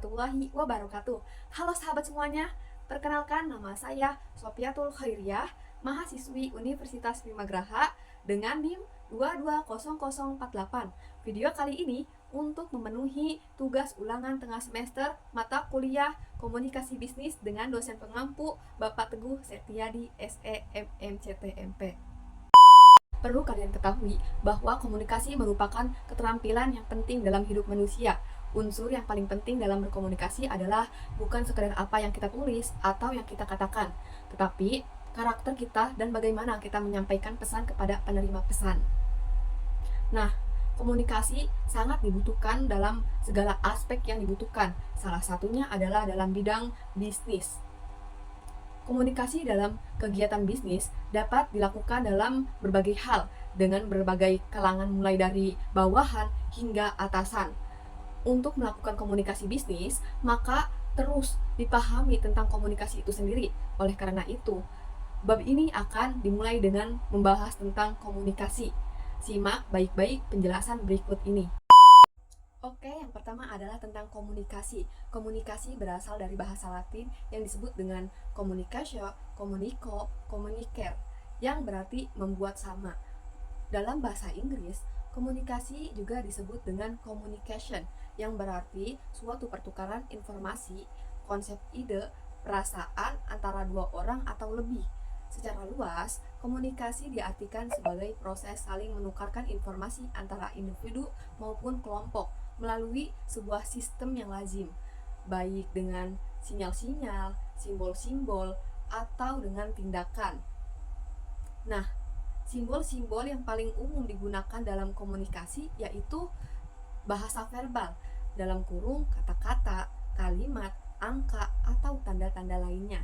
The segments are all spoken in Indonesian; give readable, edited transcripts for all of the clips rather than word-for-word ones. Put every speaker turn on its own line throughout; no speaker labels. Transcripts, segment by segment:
warahmatullahi wabarakatuh. Halo sahabat semuanya, perkenalkan nama saya Sofiatul Khairiyah, mahasiswi Universitas Binagraha dengan NIM 220048. Video kali ini untuk memenuhi tugas ulangan tengah semester mata kuliah Komunikasi Bisnis dengan dosen pengampu Bapak Teguh Septiadi SE MMCTMP. Perlu kalian ketahui bahwa komunikasi merupakan keterampilan yang penting dalam hidup manusia. Unsur yang paling penting dalam berkomunikasi adalah bukan sekedar apa yang kita tulis atau yang kita katakan, tetapi karakter kita dan bagaimana kita menyampaikan pesan kepada penerima pesan. Nah, komunikasi sangat dibutuhkan dalam segala aspek yang dibutuhkan. Salah satunya adalah dalam bidang bisnis. Komunikasi dalam kegiatan bisnis dapat dilakukan dalam berbagai hal dengan berbagai kalangan mulai dari bawahan hingga atasan. Untuk melakukan komunikasi bisnis, maka terus dipahami tentang komunikasi itu sendiri. Oleh karena itu, bab ini akan dimulai dengan membahas tentang komunikasi. Simak baik-baik penjelasan berikut ini. Oke, yang pertama adalah tentang komunikasi. Komunikasi berasal dari bahasa Latin yang disebut dengan communicatio, communico, communicare, yang berarti membuat sama. Dalam bahasa Inggris, komunikasi juga disebut dengan communication, yang berarti suatu pertukaran informasi, konsep ide, perasaan antara dua orang atau lebih. Secara luas, komunikasi diartikan sebagai proses saling menukarkan informasi antara individu maupun kelompok melalui sebuah sistem yang lazim, baik dengan sinyal-sinyal, simbol-simbol, atau dengan tindakan. Nah, simbol-simbol yang paling umum digunakan dalam komunikasi yaitu bahasa verbal, dalam kurung kata-kata, kalimat, angka, atau tanda-tanda lainnya.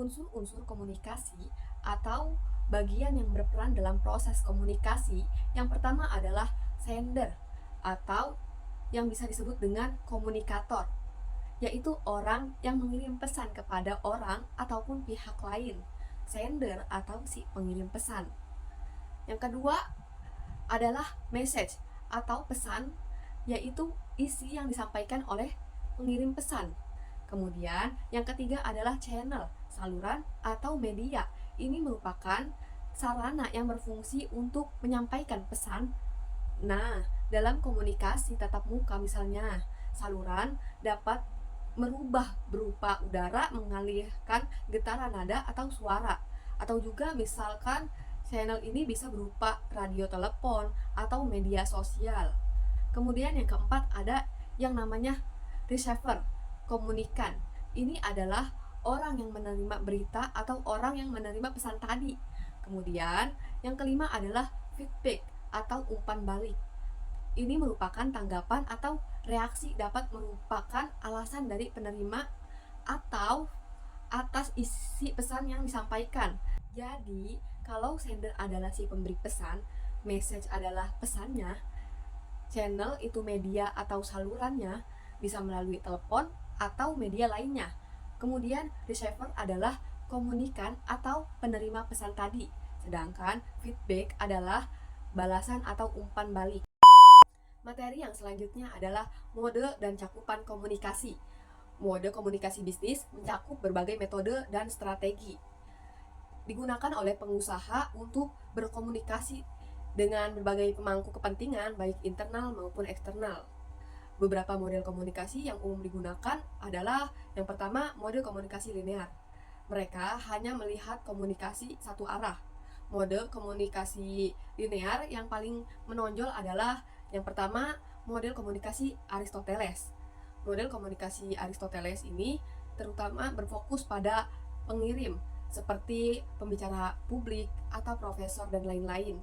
Unsur-unsur komunikasi atau bagian yang berperan dalam proses komunikasi yang pertama adalah sender atau yang bisa disebut dengan komunikator, yaitu orang yang mengirim pesan kepada orang ataupun pihak lain, sender atau si pengirim pesan. Yang kedua adalah message atau pesan, yaitu isi yang disampaikan oleh pengirim pesan. Kemudian yang ketiga adalah channel, saluran atau media. Ini merupakan sarana yang berfungsi untuk menyampaikan pesan. Nah, dalam komunikasi tatap muka misalnya, saluran dapat merubah berupa udara mengalirkan getaran nada atau suara. Atau juga misalkan channel ini bisa berupa radio telepon atau media sosial. Kemudian yang keempat ada yang namanya receiver, komunikan. Ini adalah orang yang menerima berita atau orang yang menerima pesan tadi. Kemudian yang kelima adalah feedback atau umpan balik. Ini merupakan tanggapan atau reaksi, dapat merupakan alasan dari penerima atau atas isi pesan yang disampaikan. Jadi, kalau sender adalah si pemberi pesan, message adalah pesannya, channel itu media atau salurannya, bisa melalui telepon atau media lainnya. Kemudian receiver adalah komunikan atau penerima pesan tadi, sedangkan feedback adalah balasan atau umpan balik. Materi yang selanjutnya adalah mode dan cakupan komunikasi. Mode komunikasi bisnis mencakup berbagai metode dan strategi. Digunakan oleh pengusaha untuk berkomunikasi dengan berbagai pemangku kepentingan baik internal maupun eksternal. Beberapa model komunikasi yang umum digunakan adalah yang pertama, mode komunikasi linear. Mereka hanya melihat komunikasi satu arah. Mode komunikasi linear yang paling menonjol adalah yang pertama, model komunikasi Aristoteles. Model komunikasi Aristoteles ini terutama berfokus pada pengirim seperti pembicara publik atau profesor dan lain-lain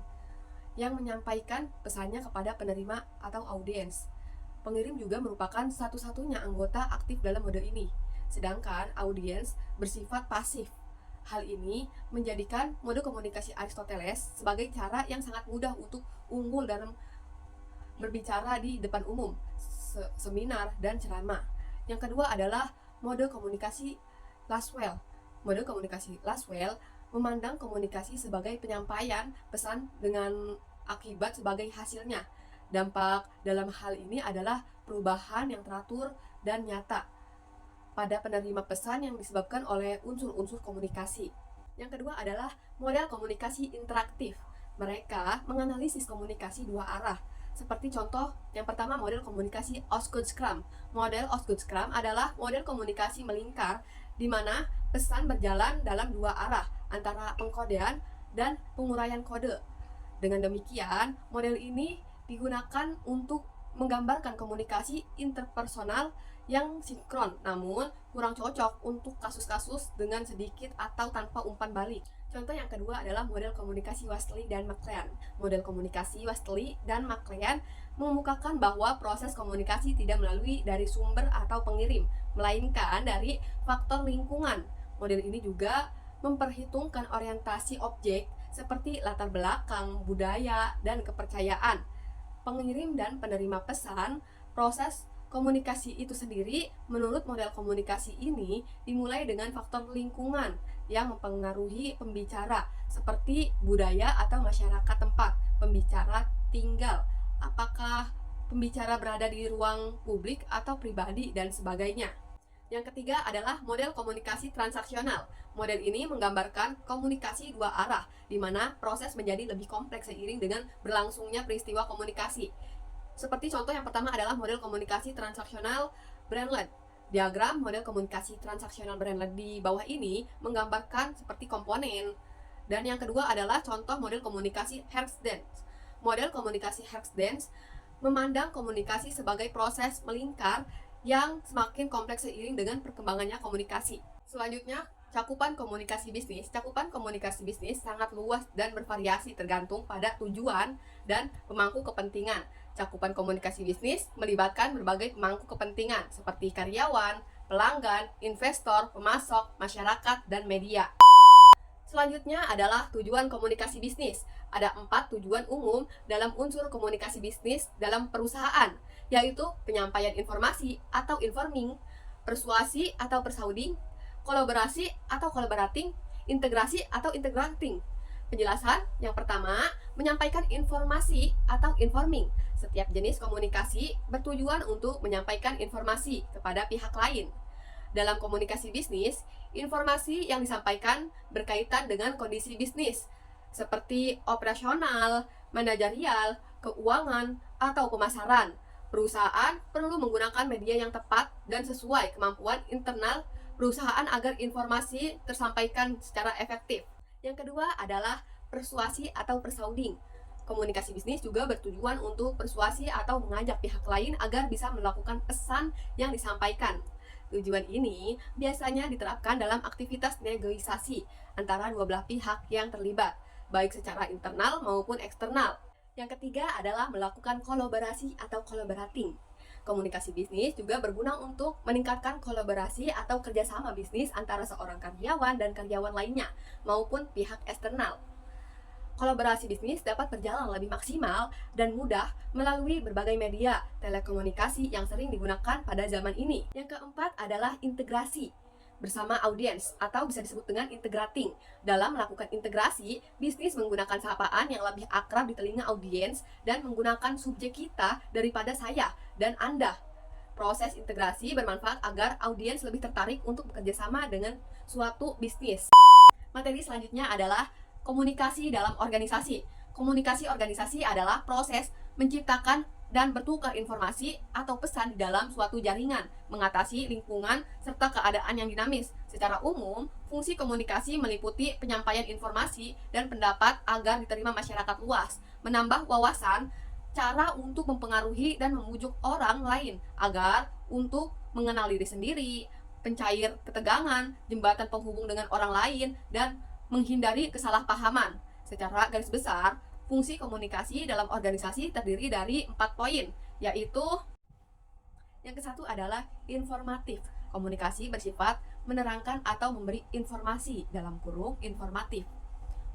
yang menyampaikan pesannya kepada penerima atau audiens. Pengirim juga merupakan satu-satunya anggota aktif dalam mode ini, sedangkan audiens bersifat pasif. Hal ini menjadikan mode komunikasi Aristoteles sebagai cara yang sangat mudah untuk unggul dalam berbicara di depan umum, seminar, dan ceramah. Yang kedua adalah mode komunikasi Laswell. Mode komunikasi Laswell memandang komunikasi sebagai penyampaian pesan dengan akibat sebagai hasilnya. Dampak dalam hal ini adalah perubahan yang teratur dan nyata pada penerima pesan yang disebabkan oleh unsur-unsur komunikasi. Yang kedua adalah model komunikasi interaktif. Mereka menganalisis komunikasi dua arah. Seperti contoh, yang pertama model komunikasi Osgood Scrum. Model Osgood Scrum adalah model komunikasi melingkar di mana pesan berjalan dalam dua arah antara pengkodean dan penguraian kode. Dengan demikian, model ini digunakan untuk menggambarkan komunikasi interpersonal yang sinkron, namun kurang cocok untuk kasus-kasus dengan sedikit atau tanpa umpan balik. Contoh yang kedua adalah model komunikasi Wastley dan McLean. Model komunikasi Wastley dan McLean mengemukakan bahwa proses komunikasi tidak melalui dari sumber atau pengirim, melainkan dari faktor lingkungan. Model ini juga memperhitungkan orientasi objek seperti latar belakang, budaya, dan kepercayaan pengirim dan penerima pesan. Proses komunikasi itu sendiri, menurut model komunikasi ini, dimulai dengan faktor lingkungan yang mempengaruhi pembicara, seperti budaya atau masyarakat tempat pembicara tinggal, apakah pembicara berada di ruang publik atau pribadi, dan sebagainya. Yang ketiga adalah model komunikasi transaksional. Model ini menggambarkan komunikasi dua arah, di mana proses menjadi lebih kompleks seiring dengan berlangsungnya peristiwa komunikasi. Seperti contoh yang pertama adalah model komunikasi transaksional Brandlett. Diagram model komunikasi transaksional Brandlett di bawah ini menggambarkan seperti komponen. Dan yang kedua adalah contoh model komunikasi Hertzsprung. Model komunikasi Hertzsprung memandang komunikasi sebagai proses melingkar yang semakin kompleks seiring dengan perkembangannya komunikasi. Selanjutnya, cakupan komunikasi bisnis. Cakupan komunikasi bisnis sangat luas dan bervariasi tergantung pada tujuan dan pemangku kepentingan. Cakupan komunikasi bisnis melibatkan berbagai pemangku kepentingan seperti karyawan, pelanggan, investor, pemasok, masyarakat, dan media. Selanjutnya adalah tujuan komunikasi bisnis. Ada 4 tujuan umum dalam unsur komunikasi bisnis dalam perusahaan, yaitu penyampaian informasi atau informing, persuasi atau persuading, kolaborasi atau collaborating, integrasi atau integrating. Penjelasan yang pertama, menyampaikan informasi atau informing. Setiap jenis komunikasi bertujuan untuk menyampaikan informasi kepada pihak lain. Dalam komunikasi bisnis, informasi yang disampaikan berkaitan dengan kondisi bisnis, seperti operasional, manajerial, keuangan, atau pemasaran. Perusahaan perlu menggunakan media yang tepat dan sesuai kemampuan internal perusahaan agar informasi tersampaikan secara efektif. Yang kedua adalah persuasi atau persuading. Komunikasi bisnis juga bertujuan untuk persuasi atau mengajak pihak lain agar bisa melakukan pesan yang disampaikan. Tujuan ini biasanya diterapkan dalam aktivitas negosiasi antara dua belah pihak yang terlibat, baik secara internal maupun eksternal. Yang ketiga adalah melakukan kolaborasi atau collaborating. Komunikasi bisnis juga berguna untuk meningkatkan kolaborasi atau kerjasama bisnis antara seorang karyawan dan karyawan lainnya, maupun pihak eksternal. Kolaborasi bisnis dapat berjalan lebih maksimal dan mudah melalui berbagai media telekomunikasi yang sering digunakan pada zaman ini. Yang keempat adalah integrasi bersama audiens atau bisa disebut dengan integrating. Dalam melakukan integrasi, bisnis menggunakan sapaan yang lebih akrab di telinga audiens dan menggunakan subjek kita daripada saya dan Anda. Proses integrasi bermanfaat agar audiens lebih tertarik untuk bekerja sama dengan suatu bisnis. Materi selanjutnya adalah komunikasi dalam organisasi. Komunikasi organisasi adalah proses menciptakan dan bertukar informasi atau pesan di dalam suatu jaringan, mengatasi lingkungan serta keadaan yang dinamis. Secara umum, fungsi komunikasi meliputi penyampaian informasi dan pendapat agar diterima masyarakat luas, menambah wawasan, cara untuk mempengaruhi dan membujuk orang lain agar untuk mengenal diri sendiri, pencair ketegangan, jembatan penghubung dengan orang lain, dan menghindari kesalahpahaman. Secara garis besar, fungsi komunikasi dalam organisasi terdiri dari 4 poin, yaitu yang ke-1 adalah informatif. Komunikasi bersifat menerangkan atau memberi informasi dalam kurung informatif.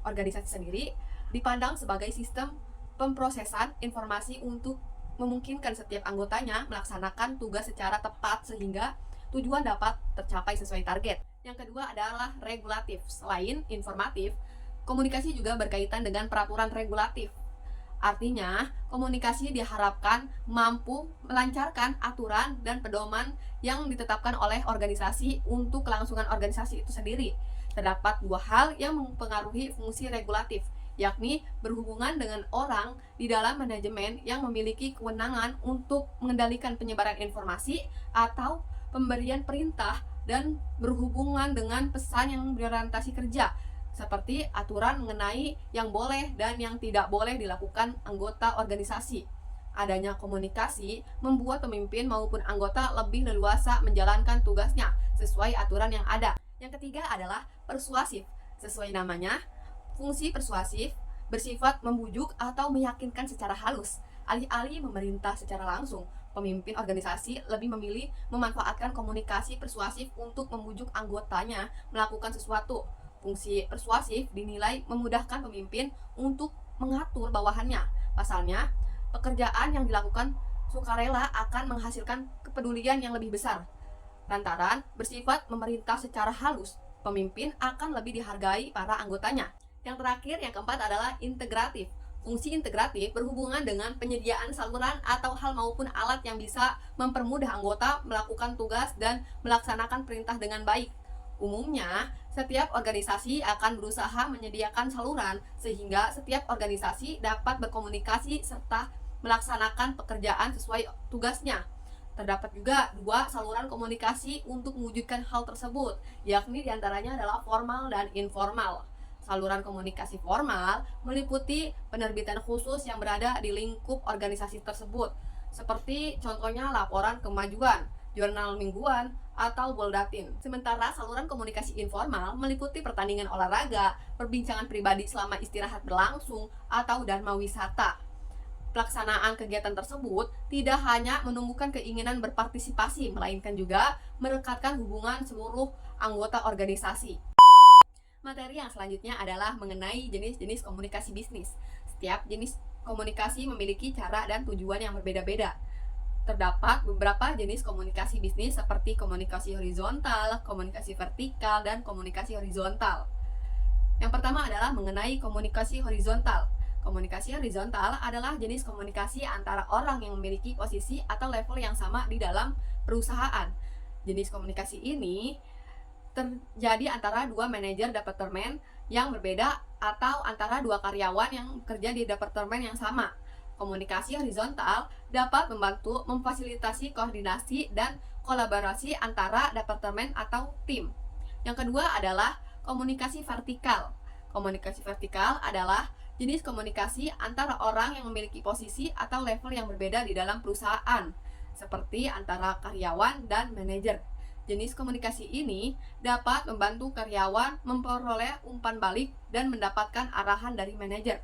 Organisasi sendiri dipandang sebagai sistem pemrosesan informasi untuk memungkinkan setiap anggotanya melaksanakan tugas secara tepat sehingga tujuan dapat tercapai sesuai target. Yang kedua adalah regulatif. Selain informatif, komunikasi juga berkaitan dengan peraturan regulatif. Artinya, komunikasi diharapkan mampu melancarkan aturan dan pedoman yang ditetapkan oleh organisasi untuk kelangsungan organisasi itu sendiri. Terdapat dua hal yang mempengaruhi fungsi regulatif, yakni berhubungan dengan orang di dalam manajemen yang memiliki kewenangan untuk mengendalikan penyebaran informasi atau pemberian perintah, dan berhubungan dengan pesan yang berorientasi kerja, seperti aturan mengenai yang boleh dan yang tidak boleh dilakukan anggota organisasi. Adanya komunikasi membuat pemimpin maupun anggota lebih leluasa menjalankan tugasnya sesuai aturan yang ada. Yang ketiga adalah persuasif. Sesuai namanya, fungsi persuasif bersifat membujuk atau meyakinkan secara halus. Alih-alih memerintah secara langsung, pemimpin organisasi lebih memilih memanfaatkan komunikasi persuasif untuk membujuk anggotanya melakukan sesuatu. Fungsi persuasif dinilai memudahkan pemimpin untuk mengatur bawahannya. Pasalnya, pekerjaan yang dilakukan sukarela akan menghasilkan kepedulian yang lebih besar. Lantaran bersifat memerintah secara halus, pemimpin akan lebih dihargai para anggotanya. Yang terakhir, yang keempat adalah integratif. Fungsi integratif berhubungan dengan penyediaan saluran atau hal maupun alat yang bisa mempermudah anggota melakukan tugas dan melaksanakan perintah dengan baik. Umumnya, setiap organisasi akan berusaha menyediakan saluran sehingga setiap organisasi dapat berkomunikasi serta melaksanakan pekerjaan sesuai tugasnya. Terdapat juga dua saluran komunikasi untuk mewujudkan hal tersebut, yakni diantaranya adalah formal dan informal. Saluran komunikasi formal meliputi penerbitan khusus yang berada di lingkup organisasi tersebut, seperti contohnya laporan kemajuan, jurnal mingguan, atau bulletin. Sementara saluran komunikasi informal meliputi pertandingan olahraga, perbincangan pribadi selama istirahat berlangsung, atau dharma wisata. Pelaksanaan kegiatan tersebut tidak hanya menumbuhkan keinginan berpartisipasi, melainkan juga merekatkan hubungan seluruh anggota organisasi. Materi yang selanjutnya adalah mengenai jenis-jenis komunikasi bisnis. Setiap jenis komunikasi memiliki cara dan tujuan yang berbeda-beda. Terdapat beberapa jenis komunikasi bisnis seperti komunikasi horizontal, komunikasi vertikal, dan komunikasi horizontal. Yang pertama adalah mengenai komunikasi horizontal. Komunikasi horizontal adalah jenis komunikasi antara orang yang memiliki posisi atau level yang sama di dalam perusahaan. Jenis komunikasi ini terjadi antara dua manajer departemen yang berbeda atau antara dua karyawan yang bekerja di departemen yang sama. Komunikasi horizontal dapat membantu memfasilitasi koordinasi dan kolaborasi antara departemen atau tim. Yang kedua adalah komunikasi vertikal. Komunikasi vertikal adalah jenis komunikasi antara orang yang memiliki posisi atau level yang berbeda di dalam perusahaan, seperti antara karyawan dan manajer. Jenis komunikasi ini dapat membantu karyawan memperoleh umpan balik dan mendapatkan arahan dari manajer.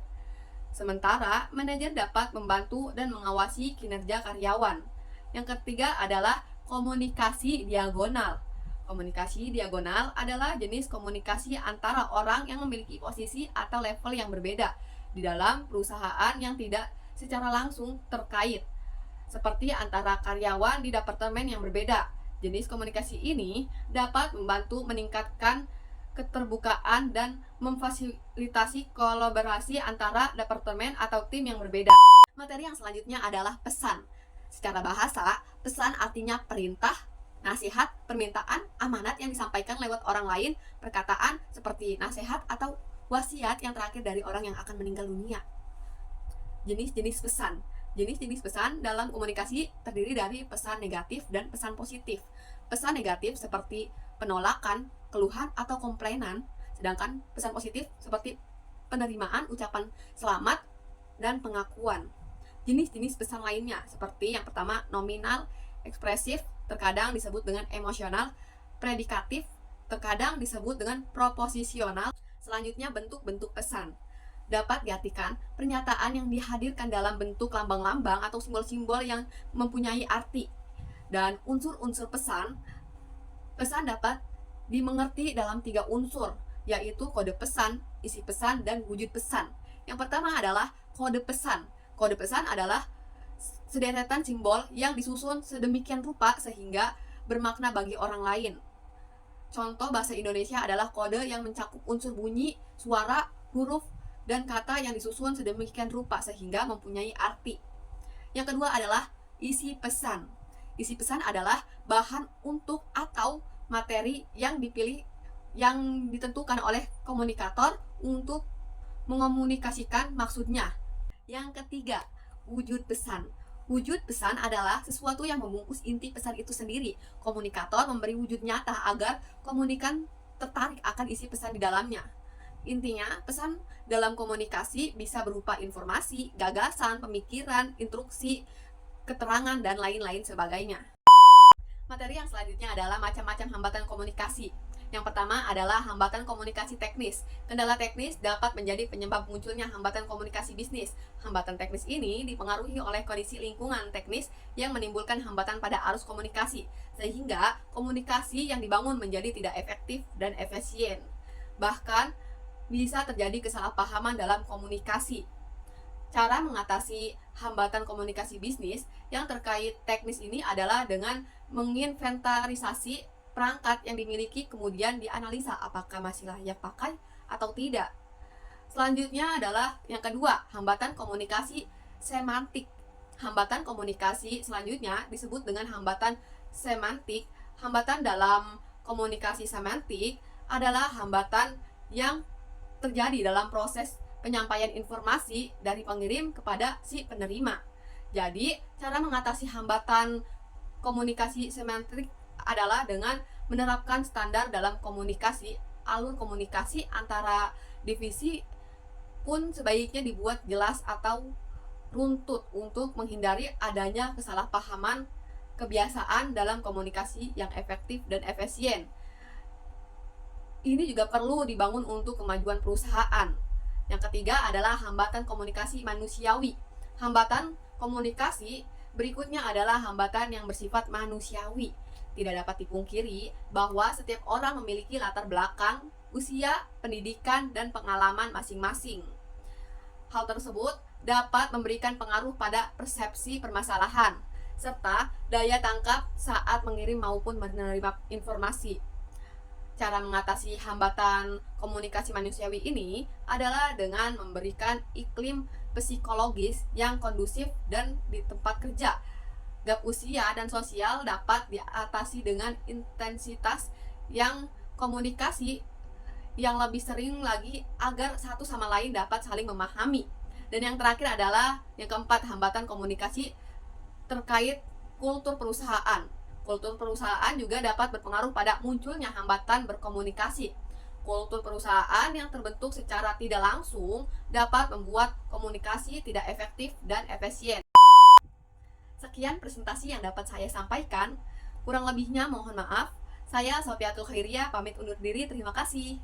Sementara manajer dapat membantu dan mengawasi kinerja karyawan. Yang ketiga adalah komunikasi diagonal. Komunikasi diagonal adalah jenis komunikasi antara orang yang memiliki posisi atau level yang berbeda di dalam perusahaan yang tidak secara langsung terkait, seperti antara karyawan di departemen yang berbeda. Jenis komunikasi ini dapat membantu meningkatkan keterbukaan dan memfasilitasi kolaborasi antara departemen atau tim yang berbeda. Materi yang selanjutnya adalah pesan. Secara bahasa, pesan artinya perintah, nasihat, permintaan, amanat yang disampaikan lewat orang lain, perkataan seperti nasihat atau wasiat yang terakhir dari orang yang akan meninggal dunia. Jenis-jenis pesan. Jenis-jenis pesan dalam komunikasi terdiri dari pesan negatif dan pesan positif. Pesan negatif seperti penolakan, keluhan, atau komplainan, sedangkan pesan positif seperti penerimaan, ucapan selamat, dan pengakuan. Jenis-jenis pesan lainnya seperti yang pertama nominal, ekspresif, terkadang disebut dengan emosional, predikatif, terkadang disebut dengan proposisional. Selanjutnya bentuk-bentuk pesan. Dapat diartikan pernyataan yang dihadirkan dalam bentuk lambang-lambang atau simbol-simbol yang mempunyai arti. Dan unsur-unsur pesan dapat dimengerti dalam 3 unsur, yaitu kode pesan, isi pesan, dan wujud pesan. Yang pertama adalah kode pesan. Kode pesan adalah sederetan simbol yang disusun sedemikian rupa sehingga bermakna bagi orang lain. Contoh bahasa Indonesia adalah kode yang mencakup unsur bunyi, suara, huruf, dan kata yang disusun sedemikian rupa sehingga mempunyai arti. Yang kedua adalah isi pesan. Isi pesan adalah bahan untuk atau materi yang dipilih yang ditentukan oleh komunikator untuk mengomunikasikan maksudnya. Yang ketiga, wujud pesan. Wujud pesan adalah sesuatu yang membungkus inti pesan itu sendiri. Komunikator memberi wujud nyata agar komunikan tertarik akan isi pesan di dalamnya. Intinya, pesan dalam komunikasi bisa berupa informasi, gagasan, pemikiran, instruksi, keterangan, dan lain-lain sebagainya. Materi yang selanjutnya adalah macam-macam hambatan komunikasi. Yang pertama adalah hambatan komunikasi teknis. Kendala teknis dapat menjadi penyebab munculnya hambatan komunikasi bisnis. Hambatan teknis ini dipengaruhi oleh kondisi lingkungan teknis yang menimbulkan hambatan pada arus komunikasi, sehingga komunikasi yang dibangun menjadi tidak efektif dan efisien. Bahkan bisa terjadi kesalahpahaman dalam komunikasi. Cara mengatasi hambatan komunikasi bisnis yang terkait teknis ini adalah dengan menginventarisasi perangkat yang dimiliki, kemudian dianalisa apakah masih layak pakai atau tidak. Selanjutnya adalah yang kedua, hambatan komunikasi semantik. Hambatan komunikasi selanjutnya disebut dengan hambatan semantik. Hambatan dalam komunikasi semantik adalah hambatan yang terjadi dalam proses penyampaian informasi dari pengirim kepada si penerima. Jadi, cara mengatasi hambatan komunikasi semantik adalah dengan menerapkan standar dalam komunikasi. Alur komunikasi antara divisi pun sebaiknya dibuat jelas atau runtut untuk menghindari adanya kesalahpahaman kebiasaan dalam komunikasi yang efektif dan efisien. Ini juga perlu dibangun untuk kemajuan perusahaan. Yang ketiga adalah hambatan komunikasi manusiawi. Hambatan komunikasi berikutnya adalah hambatan yang bersifat manusiawi. Tidak dapat dipungkiri bahwa setiap orang memiliki latar belakang, usia, pendidikan, dan pengalaman masing-masing. Hal tersebut dapat memberikan pengaruh pada persepsi permasalahan, serta daya tangkap saat mengirim maupun menerima informasi. Cara mengatasi hambatan komunikasi manusiawi ini adalah dengan memberikan iklim psikologis yang kondusif dan di tempat kerja. Gap usia dan sosial dapat diatasi dengan intensitas yang komunikasi yang lebih sering lagi agar satu sama lain dapat saling memahami. Dan yang terakhir adalah yang keempat, hambatan komunikasi terkait kultur perusahaan. Kultur perusahaan juga dapat berpengaruh pada munculnya hambatan berkomunikasi. Kultur perusahaan yang terbentuk secara tidak langsung dapat membuat komunikasi tidak efektif dan efisien. Sekian presentasi yang dapat saya sampaikan. Kurang lebihnya mohon maaf. Saya Sofiatul Khairiyah pamit undur diri. Terima kasih.